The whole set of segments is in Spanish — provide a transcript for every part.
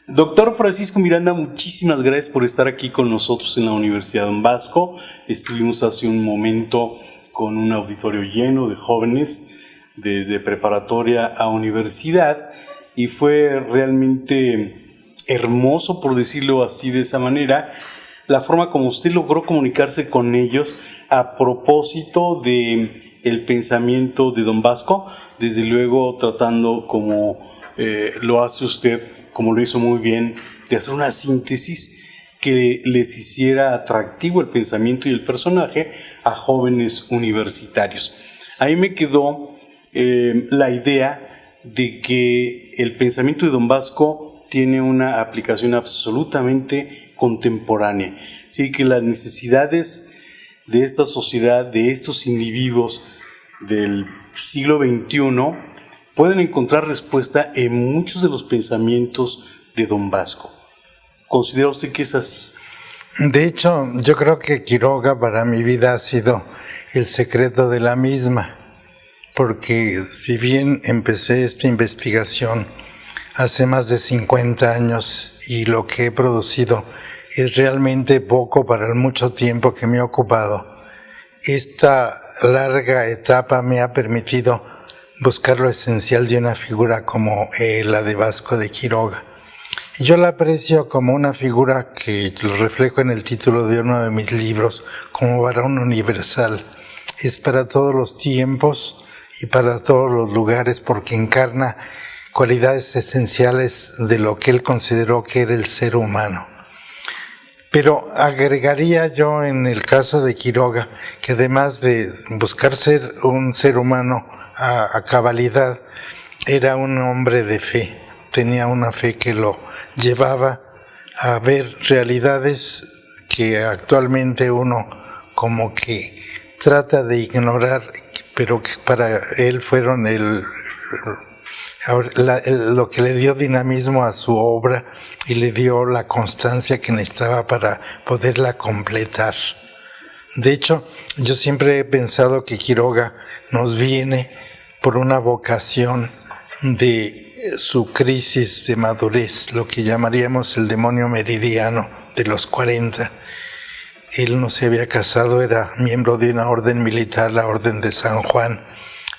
Doctor Francisco Miranda, muchísimas gracias por estar aquí con nosotros en la Universidad Don Bosco. Estuvimos hace un momento con un auditorio lleno de jóvenes desde preparatoria a universidad y fue realmente hermoso, por decirlo así de esa manera, la forma como usted logró comunicarse con ellos a propósito de el pensamiento de Don Bosco, desde luego tratando como lo hace usted, como lo hizo muy bien, de hacer una síntesis que les hiciera atractivo el pensamiento y el personaje a jóvenes universitarios. Ahí me quedó la idea de que el pensamiento de Don Bosco tiene una aplicación absolutamente contemporánea, así que las necesidades de esta sociedad, de estos individuos del siglo XXI, pueden encontrar respuesta en muchos de los pensamientos de Don Bosco. ¿Considera usted que es así? De hecho, yo creo que Quiroga para mi vida ha sido el secreto de la misma, porque si bien empecé esta investigación hace más de 50 años y lo que he producido es realmente poco para el mucho tiempo que me he ocupado, esta larga etapa me ha permitido buscar lo esencial de una figura como la de Vasco de Quiroga. Y yo la aprecio como una figura que lo reflejo en el título de uno de mis libros, como varón universal. Es para todos los tiempos y para todos los lugares, porque encarna cualidades esenciales de lo que él consideró que era el ser humano. Pero agregaría yo en el caso de Quiroga que además de buscar ser un ser humano a cabalidad, era un hombre de fe, tenía una fe que lo llevaba a ver realidades que actualmente uno como que trata de ignorar, pero que para él fueron lo que le dio dinamismo a su obra y le dio la constancia que necesitaba para poderla completar. De hecho, yo siempre he pensado que Quiroga nos viene por una vocación de su crisis de madurez, lo que llamaríamos el demonio meridiano de los 40. Él no se había casado, era miembro de una orden militar, la Orden de San Juan,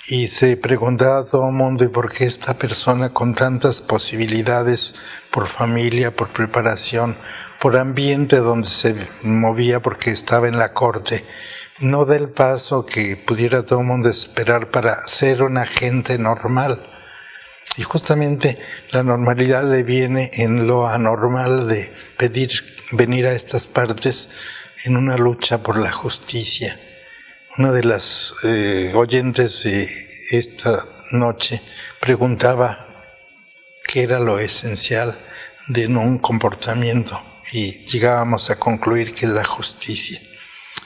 y se preguntaba a todo el mundo, ¿y por qué esta persona con tantas posibilidades por familia, por preparación, por ambiente donde se movía porque estaba en la corte, no da el paso que pudiera todo el mundo esperar para ser una gente normal? Y justamente la normalidad le viene en lo anormal de venir a estas partes en una lucha por la justicia. Una de las oyentes de esta noche preguntaba qué era lo esencial de un comportamiento y llegábamos a concluir que es la justicia.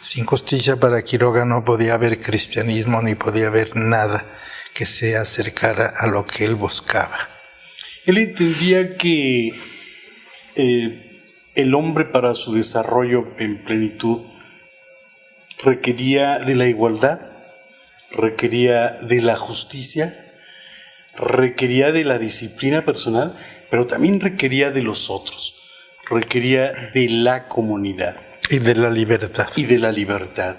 Sin justicia para Quiroga no podía haber cristianismo ni podía haber nada que se acercara a lo que él buscaba. Él entendía que el hombre para su desarrollo en plenitud requería de la igualdad, requería de la justicia, requería de la disciplina personal, pero también requería de los otros, requería de la comunidad. Y de la libertad. Y de la libertad.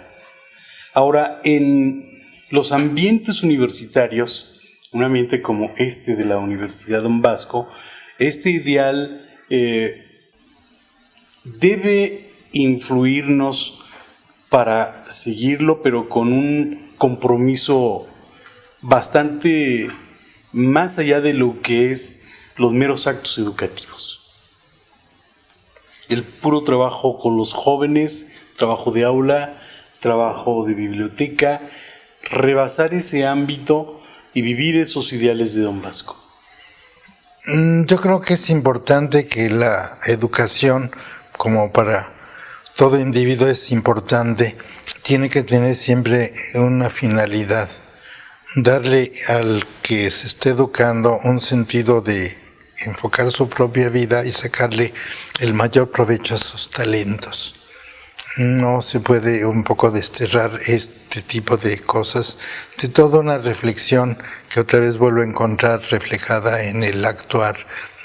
Ahora, en los ambientes universitarios, un ambiente como este de la Universidad Don Bosco, este ideal debe influirnos para seguirlo, pero con un compromiso bastante más allá de lo que es los meros actos educativos. El puro trabajo con los jóvenes, trabajo de aula, trabajo de biblioteca, rebasar ese ámbito y vivir esos ideales de Don Bosco. Yo creo que es importante que la educación, como para todo individuo es importante, tiene que tener siempre una finalidad, darle al que se esté educando un sentido de enfocar su propia vida y sacarle el mayor provecho a sus talentos. No se puede un poco desterrar este tipo de cosas de toda una reflexión que otra vez vuelvo a encontrar reflejada en el actuar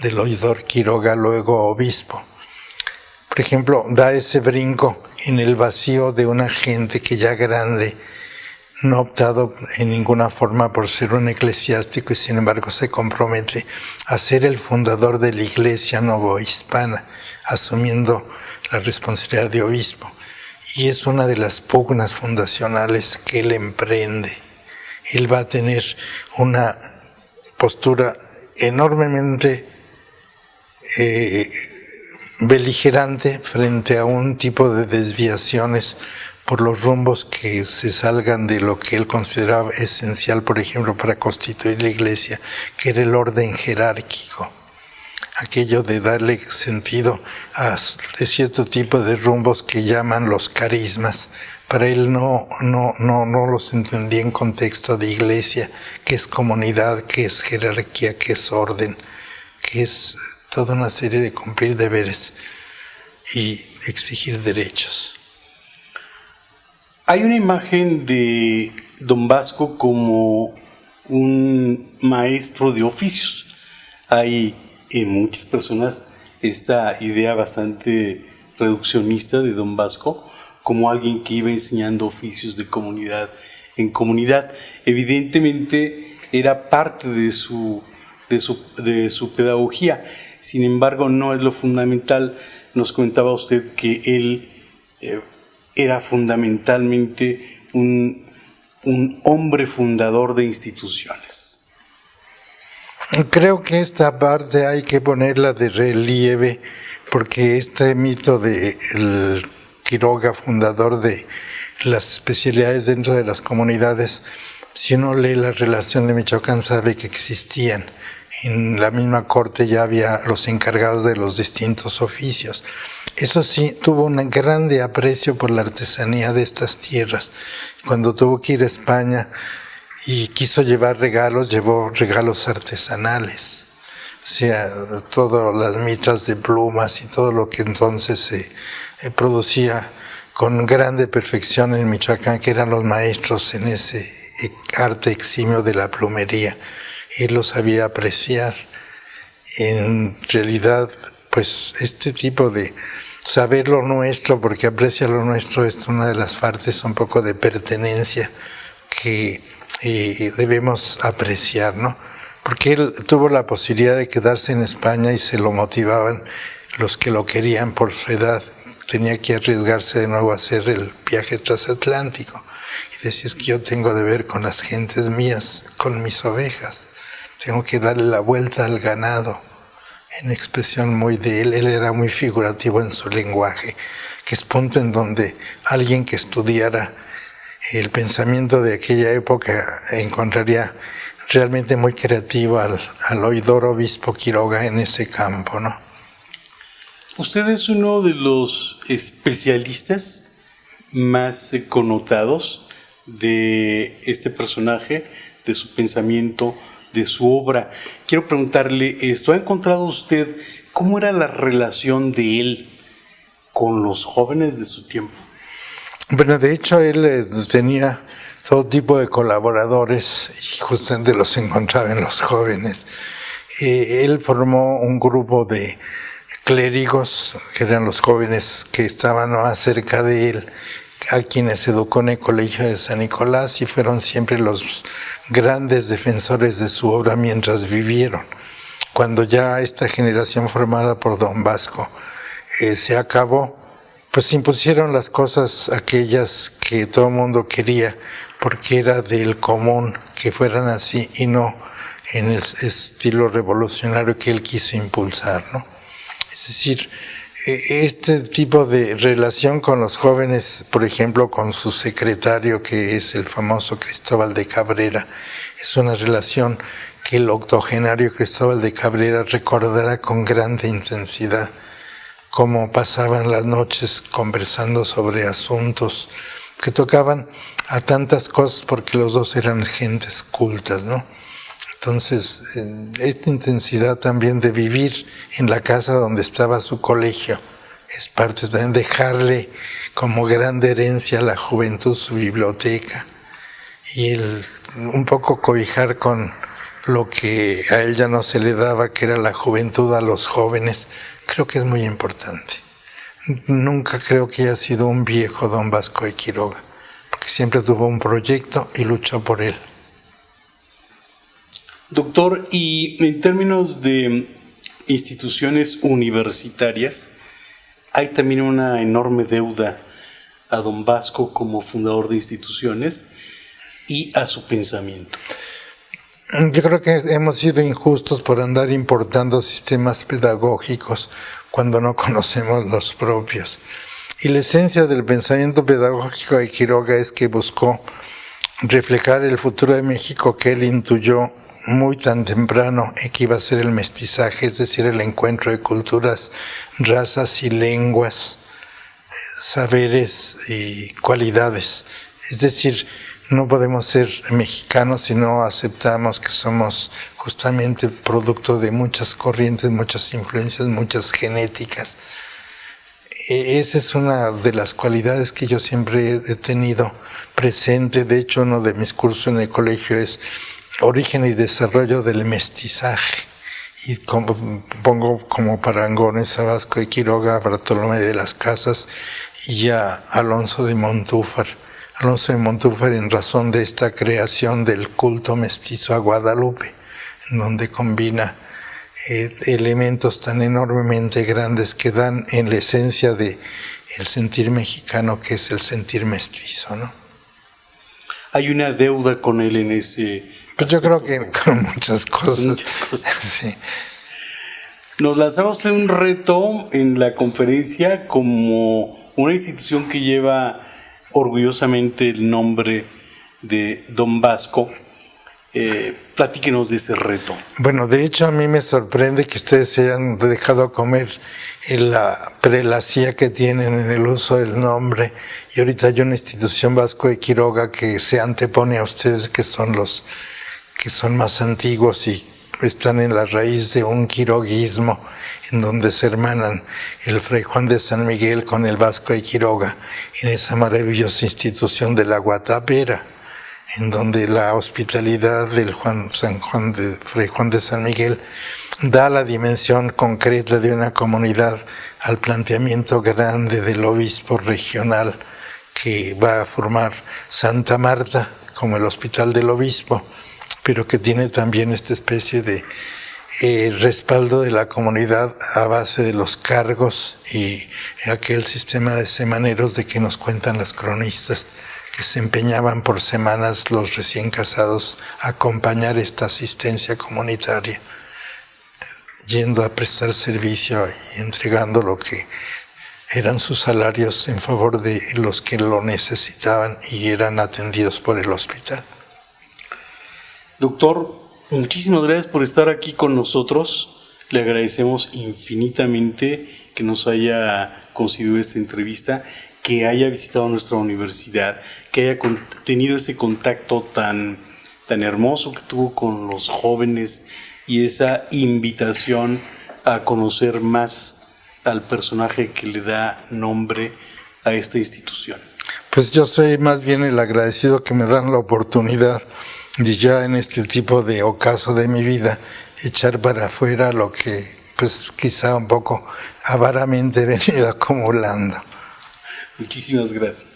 del oidor Quiroga, luego obispo. Por ejemplo, da ese brinco en el vacío de una gente que ya grande no ha optado en ninguna forma por ser un eclesiástico y sin embargo se compromete a ser el fundador de la Iglesia novohispana, asumiendo la responsabilidad de obispo. Y es una de las pugnas fundacionales que él emprende. Él va a tener una postura enormemente beligerante frente a un tipo de desviaciones por los rumbos que se salgan de lo que él consideraba esencial, por ejemplo, para constituir la Iglesia, que era el orden jerárquico. Aquello de darle sentido a cierto tipo de rumbos que llaman los carismas. Para él no los entendía en contexto de iglesia, que es comunidad, que es jerarquía, que es orden, que es toda una serie de cumplir deberes y exigir derechos. Hay una imagen de Don Vasco como un maestro de oficios. Hay en muchas personas esta idea bastante reduccionista de Don Vasco como alguien que iba enseñando oficios de comunidad en comunidad. Evidentemente era parte de su pedagogía, sin embargo no es lo fundamental. Nos comentaba usted que él era fundamentalmente un hombre fundador de instituciones. Creo que esta parte hay que ponerla de relieve, porque este mito de el Quiroga, fundador de las especialidades dentro de las comunidades, si uno lee la relación de Michoacán sabe que existían. En la misma corte ya había los encargados de los distintos oficios. Eso sí, tuvo un grande aprecio por la artesanía de estas tierras. Cuando tuvo que ir a España y quiso llevar regalos, llevó regalos artesanales. O sea, todas las mitras de plumas y todo lo que entonces se producía con grande perfección en Michoacán, que eran los maestros en ese arte eximio de la plumería. Él lo sabía apreciar. En realidad, pues este tipo de saber lo nuestro, porque aprecia lo nuestro, es una de las partes un poco de pertenencia que debemos apreciar, ¿no? Porque él tuvo la posibilidad de quedarse en España y se lo motivaban los que lo querían por su edad. Tenía que arriesgarse de nuevo a hacer el viaje transatlántico. Y decía, es que yo tengo de ver con las gentes mías, con mis ovejas. Tengo que darle la vuelta al ganado. En expresión muy de él era muy figurativo en su lenguaje, que es punto en donde alguien que estudiara el pensamiento de aquella época encontraría realmente muy creativo al oidor obispo Quiroga en ese campo, ¿no? Usted es uno de los especialistas más connotados de este personaje, de su pensamiento, de su obra. Quiero preguntarle esto, ¿ha encontrado usted cómo era la relación de él con los jóvenes de su tiempo? Bueno, de hecho él tenía todo tipo de colaboradores y justamente los encontraba en los jóvenes. Él formó un grupo de clérigos, que eran los jóvenes que estaban más cerca de él, a quienes educó en el Colegio de San Nicolás, y fueron siempre los grandes defensores de su obra mientras vivieron. Cuando ya esta generación formada por Don Vasco se acabó, pues se impusieron las cosas aquellas que todo el mundo quería, porque era del común que fueran así y no en el estilo revolucionario que él quiso impulsar, ¿no? Es decir, este tipo de relación con los jóvenes, por ejemplo, con su secretario, que es el famoso Cristóbal de Cabrera, es una relación que el octogenario Cristóbal de Cabrera recordará con grande intensidad, cómo pasaban las noches conversando sobre asuntos que tocaban a tantas cosas, porque los dos eran gentes cultas, ¿no? Entonces, esta intensidad también de vivir en la casa donde estaba su colegio es parte también de dejarle como grande herencia a la juventud su biblioteca y un poco cobijar con lo que a él ya no se le daba, que era la juventud a los jóvenes, creo que es muy importante. Nunca creo que haya sido un viejo don Vasco de Quiroga, porque siempre tuvo un proyecto y luchó por él. Doctor, y en términos de instituciones universitarias, hay también una enorme deuda a don Vasco como fundador de instituciones y a su pensamiento. Yo creo que hemos sido injustos por andar importando sistemas pedagógicos cuando no conocemos los propios. Y la esencia del pensamiento pedagógico de Quiroga es que buscó reflejar el futuro de México que él intuyó muy tan temprano, que iba a ser el mestizaje, es decir, el encuentro de culturas, razas y lenguas, saberes y cualidades. Es decir, no podemos ser mexicanos si no aceptamos que somos justamente producto de muchas corrientes, muchas influencias, muchas genéticas. Esa es una de las cualidades que yo siempre he tenido presente. De hecho, uno de mis cursos en el colegio es Origen y desarrollo del mestizaje. Y pongo como parangones a Vasco de Quiroga, a Bartolomé de las Casas y a Alonso de Montúfar. Alonso de Montúfar en razón de esta creación del culto mestizo a Guadalupe, en donde combina elementos tan enormemente grandes que dan en la esencia de el sentir mexicano, que es el sentir mestizo, ¿no? Hay una deuda con él en ese... Pues yo creo que con muchas cosas. Muchas cosas. Sí. Nos lanzamos en un reto en la conferencia como una institución que lleva orgullosamente el nombre de don Vasco. Platíquenos de ese reto. Bueno, de hecho a mí me sorprende que ustedes se hayan dejado comer en la prelacía que tienen en el uso del nombre, y ahorita hay una institución Vasco de Quiroga que se antepone a ustedes, que son los que son más antiguos y están en la raíz de un quiroguismo en donde se hermanan el Fray Juan de San Miguel con el Vasco de Quiroga en esa maravillosa institución de la Guatapera, en donde la hospitalidad del Fray Juan de San Miguel da la dimensión concreta de una comunidad al planteamiento grande del obispo regional que va a formar Santa Marta como el hospital del obispo, pero que tiene también esta especie de respaldo de la comunidad a base de los cargos y aquel sistema de semaneros de que nos cuentan las cronistas, que se empeñaban por semanas los recién casados a acompañar esta asistencia comunitaria, yendo a prestar servicio y entregando lo que eran sus salarios en favor de los que lo necesitaban y eran atendidos por el hospital. Doctor, muchísimas gracias por estar aquí con nosotros. Le agradecemos infinitamente que nos haya concedido esta entrevista, que haya visitado nuestra universidad, que haya tenido ese contacto tan hermoso que tuvo con los jóvenes y esa invitación a conocer más al personaje que le da nombre a esta institución. Pues yo soy más bien el agradecido que me dan la oportunidad de ya en este tipo de ocaso de mi vida echar para afuera lo que pues quizá un poco avaramente he venido acumulando. Muchísimas gracias.